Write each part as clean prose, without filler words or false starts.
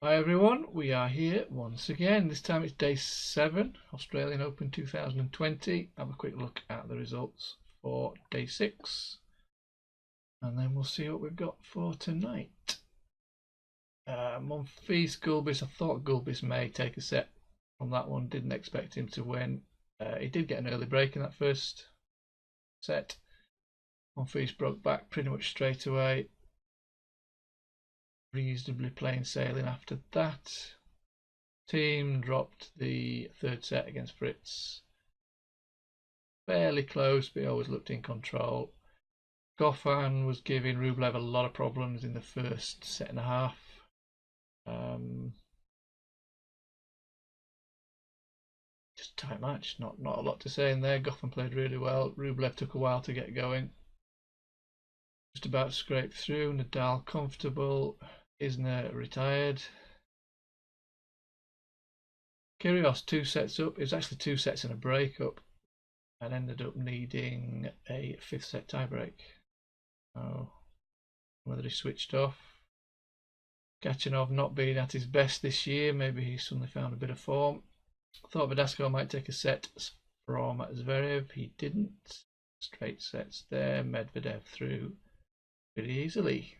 Hi everyone, we are here once again. This time it's day 7, Australian Open 2020. Have a quick look at the results for day 6 and then we'll see what we've got for tonight. Monfils Gulbis, I thought Gulbis may take a set from that one, didn't expect him to win. He did get an early break in that first set. Monfils broke back pretty much straight away. Reasonably plain sailing after that. Team dropped the third set against Fritz. Fairly close, but he always looked in control. Goffin was giving Rublev a lot of problems in the first set and a half. Just a tight match, not a lot to say in there. Goffin played really well. Rublev took a while to get going. Just about scraped through. Nadal comfortable. Isner retired. Kyrgios 2 sets up. It was actually 2 sets and a breakup, and ended up needing a 5th set tiebreak. Oh, whether he switched off. Kachanov not being at his best this year, maybe he suddenly found a bit of form. Thought Verdasco might take a set from Zverev, he didn't. Straight sets there, Medvedev through pretty easily.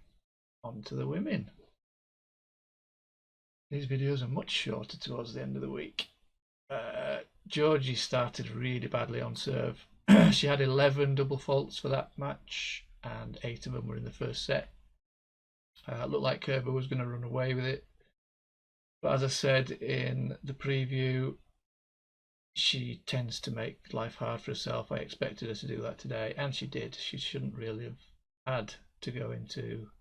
On to the women. These videos are much shorter towards the end of the week. Georgie started really badly on serve. She had 11 double faults for that match, and 8 of them were in the first set. Looked like Kerber was going to run away with it, but as I said in the preview, she tends to make life hard for herself. I expected her to do that today, and she did. She shouldn't really have had to go into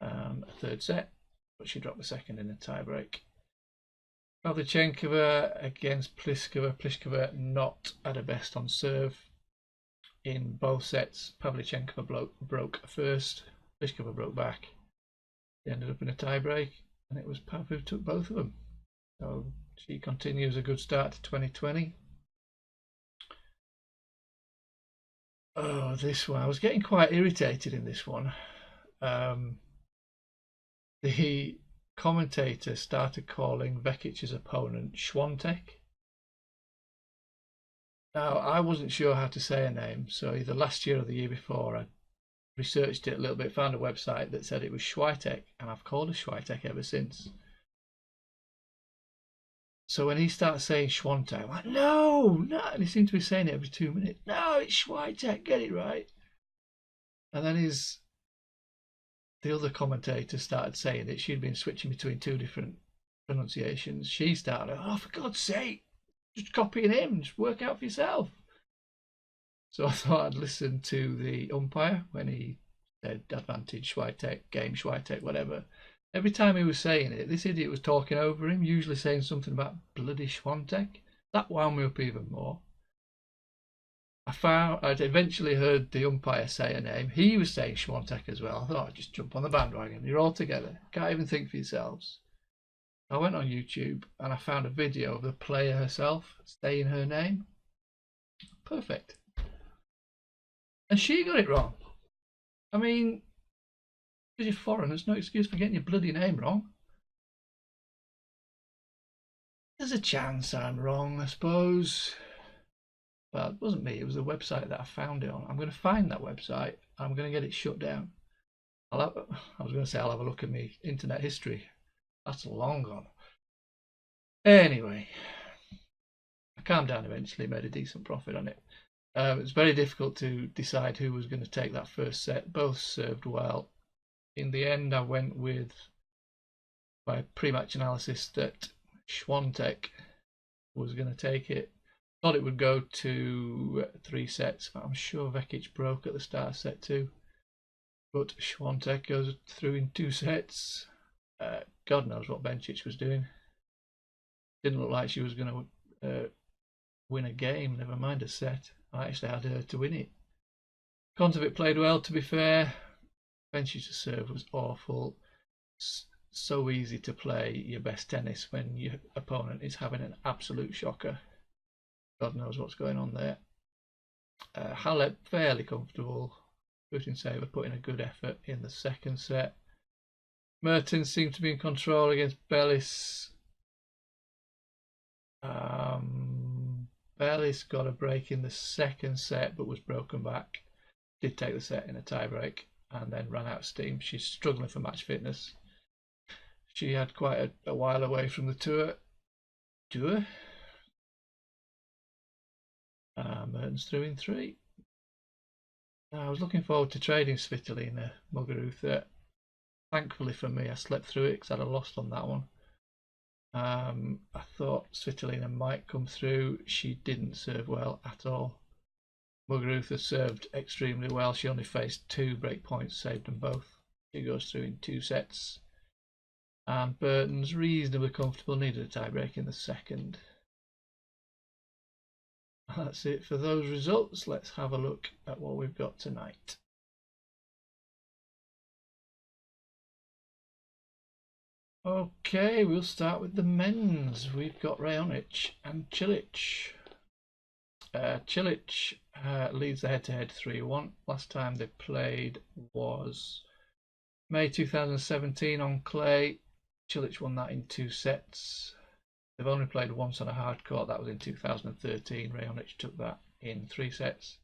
a third set, but she dropped the second in a tiebreak. Pavlyuchenkova against Pliskova. Pliskova not at her best on serve in both sets. Pavlyuchenkova broke first, Pliskova broke back. They ended up in a tiebreak, and it was Pav who took both of them. So she continues a good start to 2020. Oh, this one. I was getting quite irritated in this one. The commentator started calling Vekic's opponent Schwantek. Now, I wasn't sure how to say her name, so either last year or the year before, I researched it a little bit, found a website that said it was Schweitek, and I've called her Schweitek ever since. So when he starts saying Schwantek, I'm like, no, and he seemed to be saying it every 2 minutes. No, it's Schweitek, get it right. And then the other commentator started saying it. She'd been switching between 2 different pronunciations. She started, oh, for God's sake, just copying him, just work out for yourself. So I thought I'd listen to the umpire when he said advantage Schweitek, game Schweitek, whatever. Every time he was saying it, this idiot was talking over him, usually saying something about bloody Schwantek. That wound me up even more. I'd eventually heard the umpire say a name. He was saying Schwantek as well. I thought I'd just jump on the bandwagon. You're all together. Can't even think for yourselves. I went on YouTube and I found a video of the player herself saying her name. Perfect. And she got it wrong. I mean, because you're foreign, there's no excuse for getting your bloody name wrong. There's a chance I'm wrong, I suppose. Well, it wasn't me, it was the website that I found it on. I'm going to find that website. I'm going to get it shut down. I was going to say I'll have a look at my internet history. That's long gone. Anyway, I calmed down eventually, made a decent profit on it. It was very difficult to decide who was going to take that first set. Both served well. In the end, I went with my pre-match analysis that Schwantek was going to take it. Thought it would go to 3 sets, but I'm sure Vekic broke at the start of set 2. But Schwantek goes through in 2 sets. God knows what Bencic was doing. Didn't look like she was going to win a game, never mind a set. I actually had her to win it. Kontovic played well, to be fair. Bencic's serve was awful. So easy to play your best tennis when your opponent is having an absolute shocker. God knows what's going on there. Halep fairly comfortable. Putin Saver put in a good effort in the second set. Mertens seemed to be in control against Bellis. Bellis got a break in the second set but was broken back. Did take the set in a tiebreak and then ran out of steam. She's struggling for match fitness. She had quite a while away from the tour. Mertens through in 3. I was looking forward to trading Svitolina Muguruza. Thankfully for me, I slept through it because I'd have lost on that one. I thought Svitolina might come through. She didn't serve well at all. Muguruza served extremely well. She only faced 2 break points, saved them both. She goes through in 2 sets. And Burton's reasonably comfortable, needed a tiebreak in the second. That's it for those results. Let's have a look at what we've got tonight. Okay, we'll start with the men's. We've got Raonic and Cilic. Cilic leads the head-to-head 3-1. Last time they played was May 2017 on clay. Cilic won that in 2 sets. They've only played once on a hard court. That was in 2013. Raonic took that in 3 sets.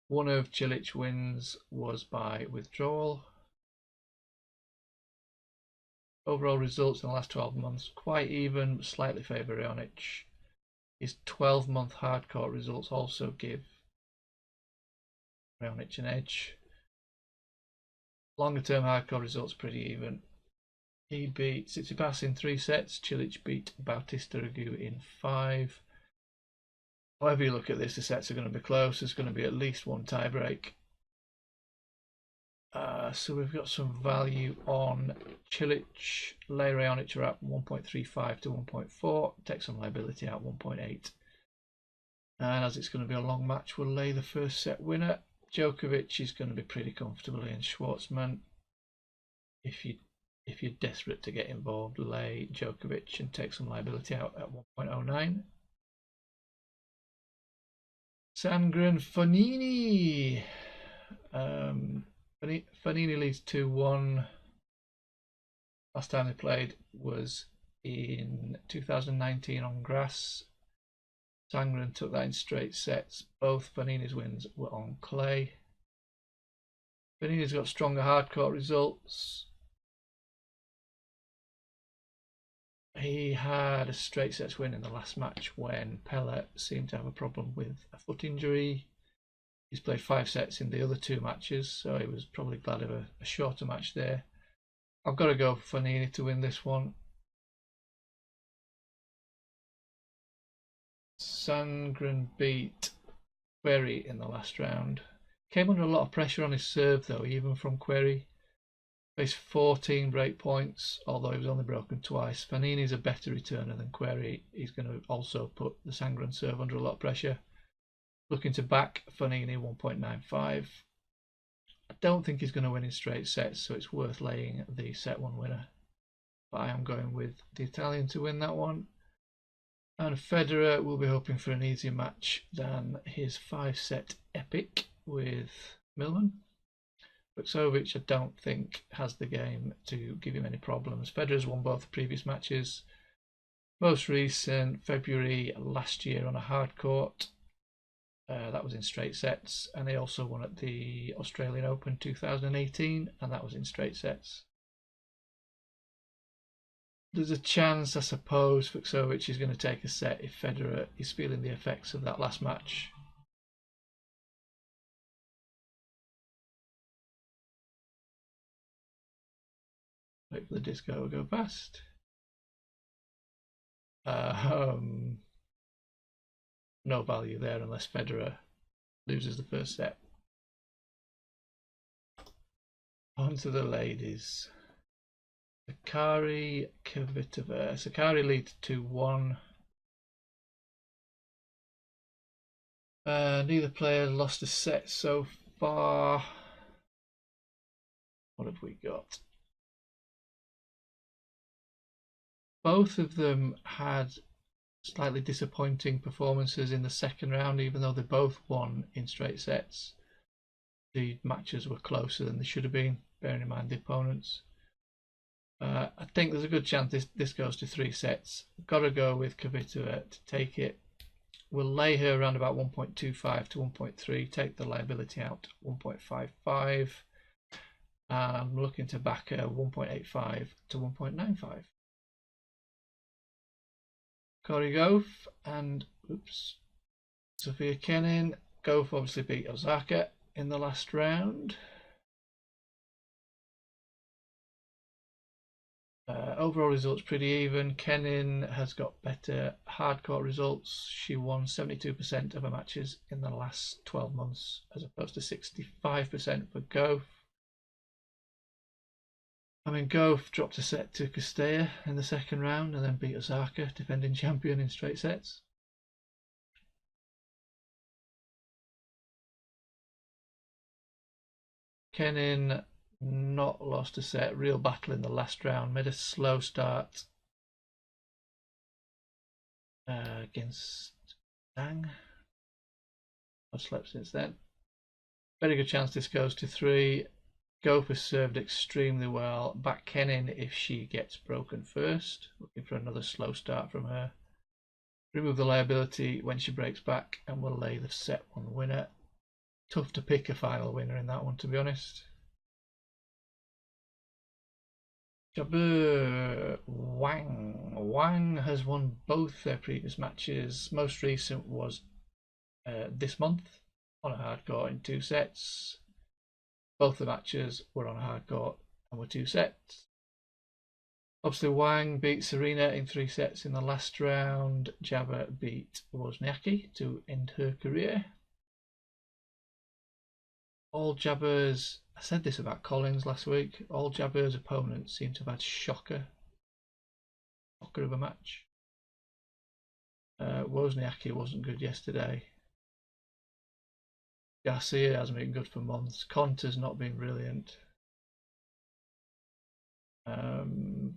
One of Cilic's wins was by withdrawal. Overall results in the last 12 months, quite even, slightly favour Raonic. His 12-month hardcourt results also give Raonic an edge. Longer-term hardcourt results pretty even. He beat Tsitsipas in 3 sets. Cilic beat Bautista Agut in 5. However you look at this, the sets are going to be close. There's going to be at least one tiebreak. So we've got some value on Cilic. Lay Raonic are at 1.35 to 1.4. Take some liability at 1.8. And as it's going to be a long match, we'll lay the first set winner. Djokovic is going to be pretty comfortable in Schwartzman. If you're desperate to get involved, lay Djokovic and take some liability out at 1.09. Sandgren Fognini. Fognini leads 2-1. Last time they played was in 2019 on grass. Sandgren took that in straight sets. Both Fognini's wins were on clay. Fognini's got stronger hardcourt results. He had a straight sets win in the last match when Pella seemed to have a problem with a foot injury. He's played 5 sets in the other 2 matches, so he was probably glad of a shorter match there. I've got to go for Fognini to win this one. Sandgren beat Querrey in the last round. Came under a lot of pressure on his serve though, even from Querrey. Faced 14 break points, although he was only broken twice. Fognini's a better returner than Querrey. He's going to also put the Sandgren serve under a lot of pressure. Looking to back Fognini 1.95. I don't think he's going to win in straight sets, so it's worth laying the set 1 winner. But I am going with the Italian to win that one. And Federer will be hoping for an easier match than his 5-set epic with Millman. Vuksovic, I don't think, has the game to give him any problems. Federer's won both the previous matches. Most recent, February last year on a hard court. That was in straight sets, and he also won at the Australian Open 2018, and that was in straight sets. There's a chance, I suppose, Vuksovic is going to take a set if Federer is feeling the effects of that last match. Wait for the disco to go past. No value there unless Federer loses the first set. On to the ladies. Sakkari Kvitova. Sakkari leads 2-1. Neither player lost a set so far. What have we got? Both of them had slightly disappointing performances in the second round, even though they both won in straight sets. The matches were closer than they should have been, bearing in mind the opponents. I think there's a good chance this goes to 3 sets. Got to go with Kvitova to take it. We'll lay her around about 1.25 to 1.3, take the liability out 1.55. And I'm looking to back her 1.85 to 1.95. Corey Gove and Sophia Kenin. Gove obviously beat Osaka in the last round. Overall results pretty even. Kenin has got better hardcourt results. She won 72% of her matches in the last 12 months as opposed to 65% for Gove. I mean, Gove dropped a set to Castella in the second round and then beat Osaka, defending champion, in straight sets. Kenin not lost a set, real battle in the last round, made a slow start against Zhang. I've slept since then. Very good chance this goes to 3. Gove has served extremely well. Back Kenin if she gets broken first. Looking for another slow start from her. Remove the liability when she breaks back and we'll lay the set 1 winner. Tough to pick a final winner in that one, to be honest. Jabeur Wang. Wang has won both their previous matches. Most recent was this month on a hard court in 2 sets. Both the matches were on a hard court and were 2 sets. Obviously, Wang beat Serena in 3 sets in the last round. Jabeur beat Wozniacki to end her career. All Jabeur's, I said this about Collins last week, all Jabeur's opponents seem to have had shocker of a match. Wozniacki wasn't good yesterday. Garcia hasn't been good for months. Conter's not been brilliant. That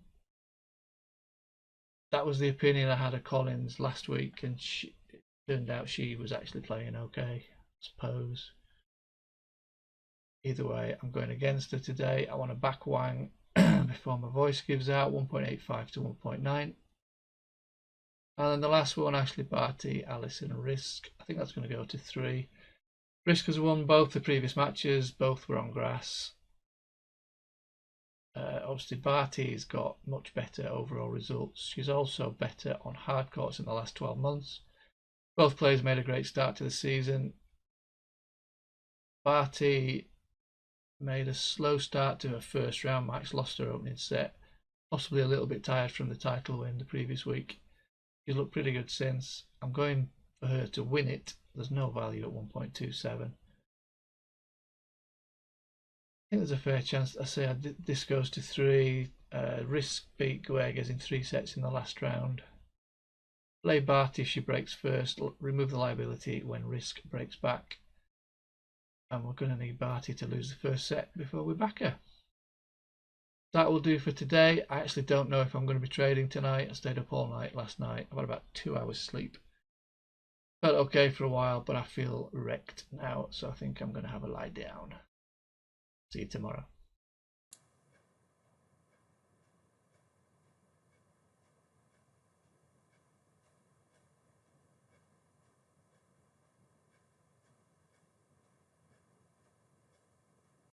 was the opinion I had of Collins last week, and it turned out she was actually playing okay, I suppose. Either way, I'm going against her today. I want to back Wang before my voice gives out, 1.85 to 1.9. And then the last one, Ashley Barty, Alison Risk. I think that's going to go to 3. Risk has won both the previous matches. Both were on grass. Obviously, Barty's got much better overall results. She's also better on hard courts in the last 12 months. Both players made a great start to the season. Barty made a slow start to her first round match, lost her opening set, possibly a little bit tired from the title win the previous week. She's looked pretty good since. I'm going for her to win it. There's no value at 1.27. I think there's a fair chance. I say this goes to 3. Risk beat Guegas in 3 sets in the last round. Play Barty if she breaks first. Remove the liability when Risk breaks back. And we're going to need Barty to lose the first set before we back her. That will do for today. I actually don't know if I'm going to be trading tonight. I stayed up all night last night. I've had about 2 hours sleep. Felt okay for a while, but I feel wrecked now, so I think I'm going to have a lie down. See you tomorrow.